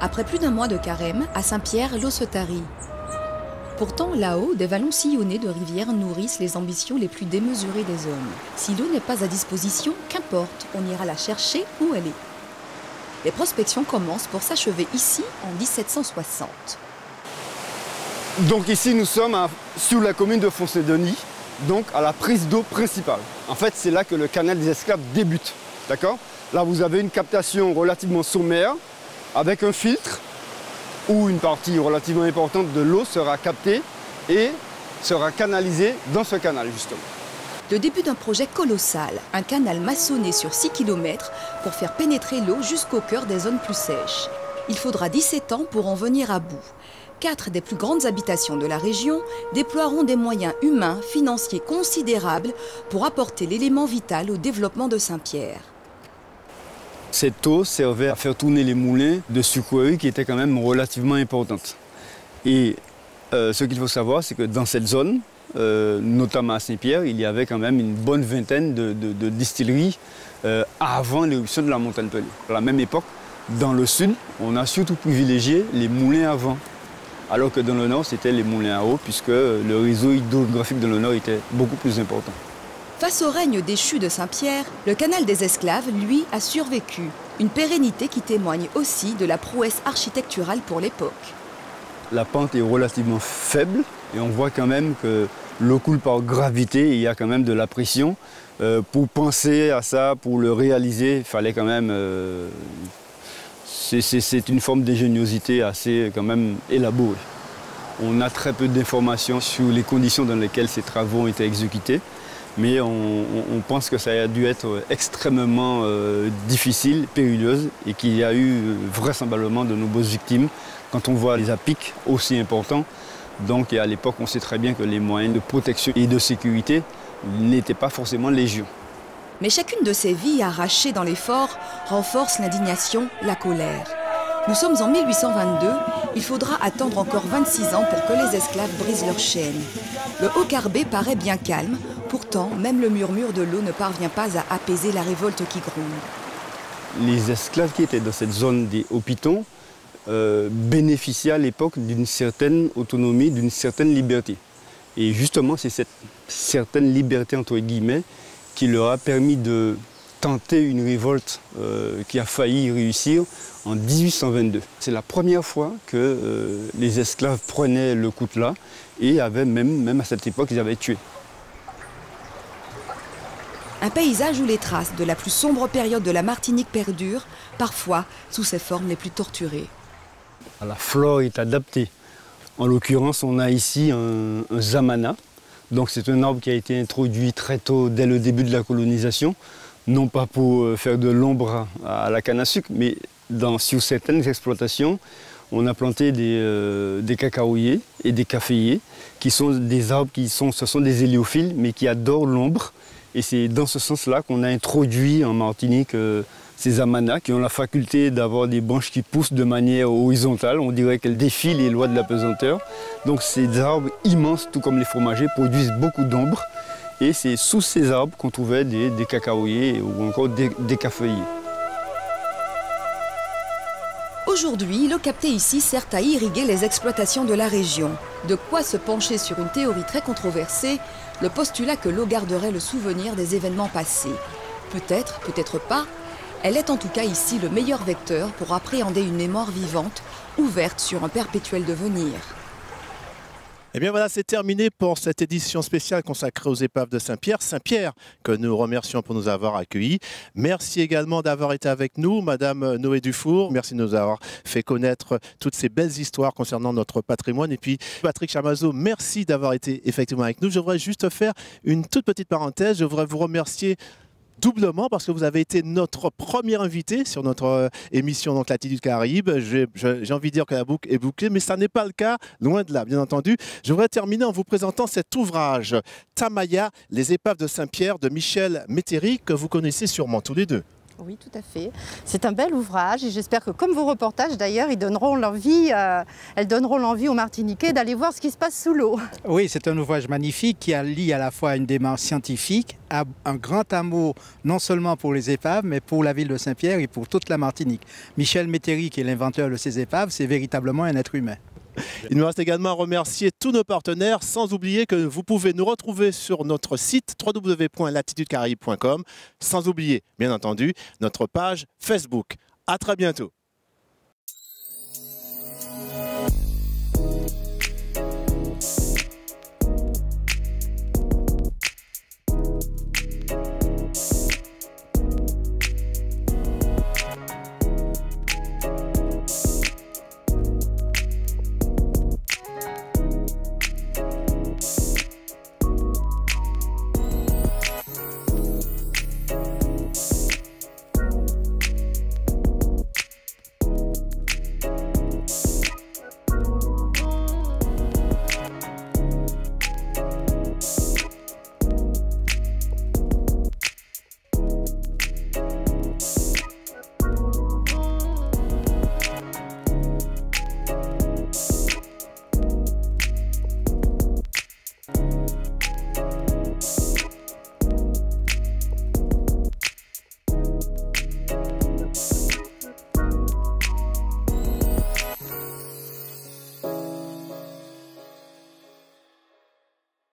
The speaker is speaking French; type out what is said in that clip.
Après plus d'un mois de carême, à Saint-Pierre, l'eau se tarit. Pourtant, là-haut, des vallons sillonnés de rivières nourrissent les ambitions les plus démesurées des hommes. Si l'eau n'est pas à disposition, qu'importe, on ira la chercher où elle est. Les prospections commencent pour s'achever ici en 1760. Donc ici, nous sommes sur la commune de Foncé-Denis, donc à la prise d'eau principale. En fait, c'est là que le canal des Esclaves débute. D'accord ? Là, vous avez une captation relativement sommaire, avec un filtre, où une partie relativement importante de l'eau sera captée et sera canalisée dans ce canal, justement. Le début d'un projet colossal, un canal maçonné sur 6 km pour faire pénétrer l'eau jusqu'au cœur des zones plus sèches. Il faudra 17 ans pour en venir à bout. 4 des plus grandes habitations de la région déploieront des moyens humains, financiers considérables pour apporter l'élément vital au développement de Saint-Pierre. Cette eau servait à faire tourner les moulins de sucrerie qui étaient quand même relativement importantes. Et ce qu'il faut savoir, c'est que dans cette zone, notamment à Saint-Pierre, il y avait quand même une bonne vingtaine de distilleries avant l'éruption de la montagne Pelée. À la même époque, dans le sud, on a surtout privilégié les moulins à vent, alors que dans le nord, c'était les moulins à eau, puisque le réseau hydrographique dans le nord était beaucoup plus important. Face au règne déchu de Saint-Pierre, le canal des Esclaves, lui, a survécu. Une pérennité qui témoigne aussi de la prouesse architecturale pour l'époque. La pente est relativement faible et on voit quand même que l'eau coule par gravité et il y a quand même de la pression. Pour penser à ça, pour le réaliser, il fallait quand même... c'est une forme d'ingéniosité assez quand même élaborée. On a très peu d'informations sur les conditions dans lesquelles ces travaux ont été exécutés. Mais on pense que ça a dû être extrêmement difficile, périlleuse, et qu'il y a eu vraisemblablement de nombreuses victimes quand on voit les à-pics aussi importants. Donc à l'époque, on sait très bien que les moyens de protection et de sécurité n'étaient pas forcément légion. Mais chacune de ces vies arrachées dans les forts renforce l'indignation, la colère. Nous sommes en 1822, il faudra attendre encore 26 ans pour que les esclaves brisent leurs chaînes. Le Haut-Carbet paraît bien calme, pourtant même le murmure de l'eau ne parvient pas à apaiser la révolte qui gronde. Les esclaves qui étaient dans cette zone des Hauts-Pitons bénéficiaient à l'époque d'une certaine autonomie, d'une certaine liberté. Et justement, c'est cette certaine liberté, entre guillemets, qui leur a permis de tenter une révolte qui a failli réussir en 1822. C'est la première fois que les esclaves prenaient le coutelas et avaient même à cette époque, ils avaient tué. Un paysage où les traces de la plus sombre période de la Martinique perdurent, parfois sous ses formes les plus torturées. La flore est adaptée. En l'occurrence, on a ici un zamana. Donc c'est un arbre qui a été introduit très tôt, dès le début de la colonisation. Non pas pour faire de l'ombre à la canne à sucre, mais sur certaines exploitations, on a planté des cacaoyers et des caféiers, qui sont des arbres ce sont des héliophiles, mais qui adorent l'ombre. Et c'est dans ce sens-là qu'on a introduit en Martinique ces amanas, qui ont la faculté d'avoir des branches qui poussent de manière horizontale. On dirait qu'elles défient les lois de la pesanteur. Donc ces arbres immenses, tout comme les fromagers, produisent beaucoup d'ombre. Et c'est sous ces arbres qu'on trouvait des cacaoyers ou encore des caféiers. Aujourd'hui, l'eau captée ici sert à irriguer les exploitations de la région. De quoi se pencher sur une théorie très controversée, le postulat que l'eau garderait le souvenir des événements passés. Peut-être, peut-être pas, elle est en tout cas ici le meilleur vecteur pour appréhender une mémoire vivante, ouverte sur un perpétuel devenir. Et bien voilà, c'est terminé pour cette édition spéciale consacrée aux épaves de Saint-Pierre. Saint-Pierre, que nous remercions pour nous avoir accueillis. Merci également d'avoir été avec nous, Madame Noé Dufour. Merci de nous avoir fait connaître toutes ces belles histoires concernant notre patrimoine. Et puis, Patrick Chamazo, merci d'avoir été effectivement avec nous. Je voudrais juste faire une toute petite parenthèse. Je voudrais vous remercier doublement parce que vous avez été notre premier invité sur notre émission donc Latitude Caraïbe. J'ai envie de dire que la boucle est bouclée, mais ça n'est pas le cas, loin de là, bien entendu. Je voudrais terminer en vous présentant cet ouvrage, Tamaya, les épaves de Saint-Pierre, de Michel Métairie, que vous connaissez sûrement tous les deux. Oui, tout à fait. C'est un bel ouvrage et j'espère que comme vos reportages d'ailleurs, elles donneront l'envie aux Martiniquais d'aller voir ce qui se passe sous l'eau. Oui, c'est un ouvrage magnifique qui allie à la fois une démarche scientifique, un grand amour non seulement pour les épaves, mais pour la ville de Saint-Pierre et pour toute la Martinique. Michel Métairie, qui est l'inventeur de ces épaves, c'est véritablement un être humain. Il nous reste également à remercier tous nos partenaires, sans oublier que vous pouvez nous retrouver sur notre site www.latitudecaraïbes.com, sans oublier, bien entendu, notre page Facebook. À très bientôt.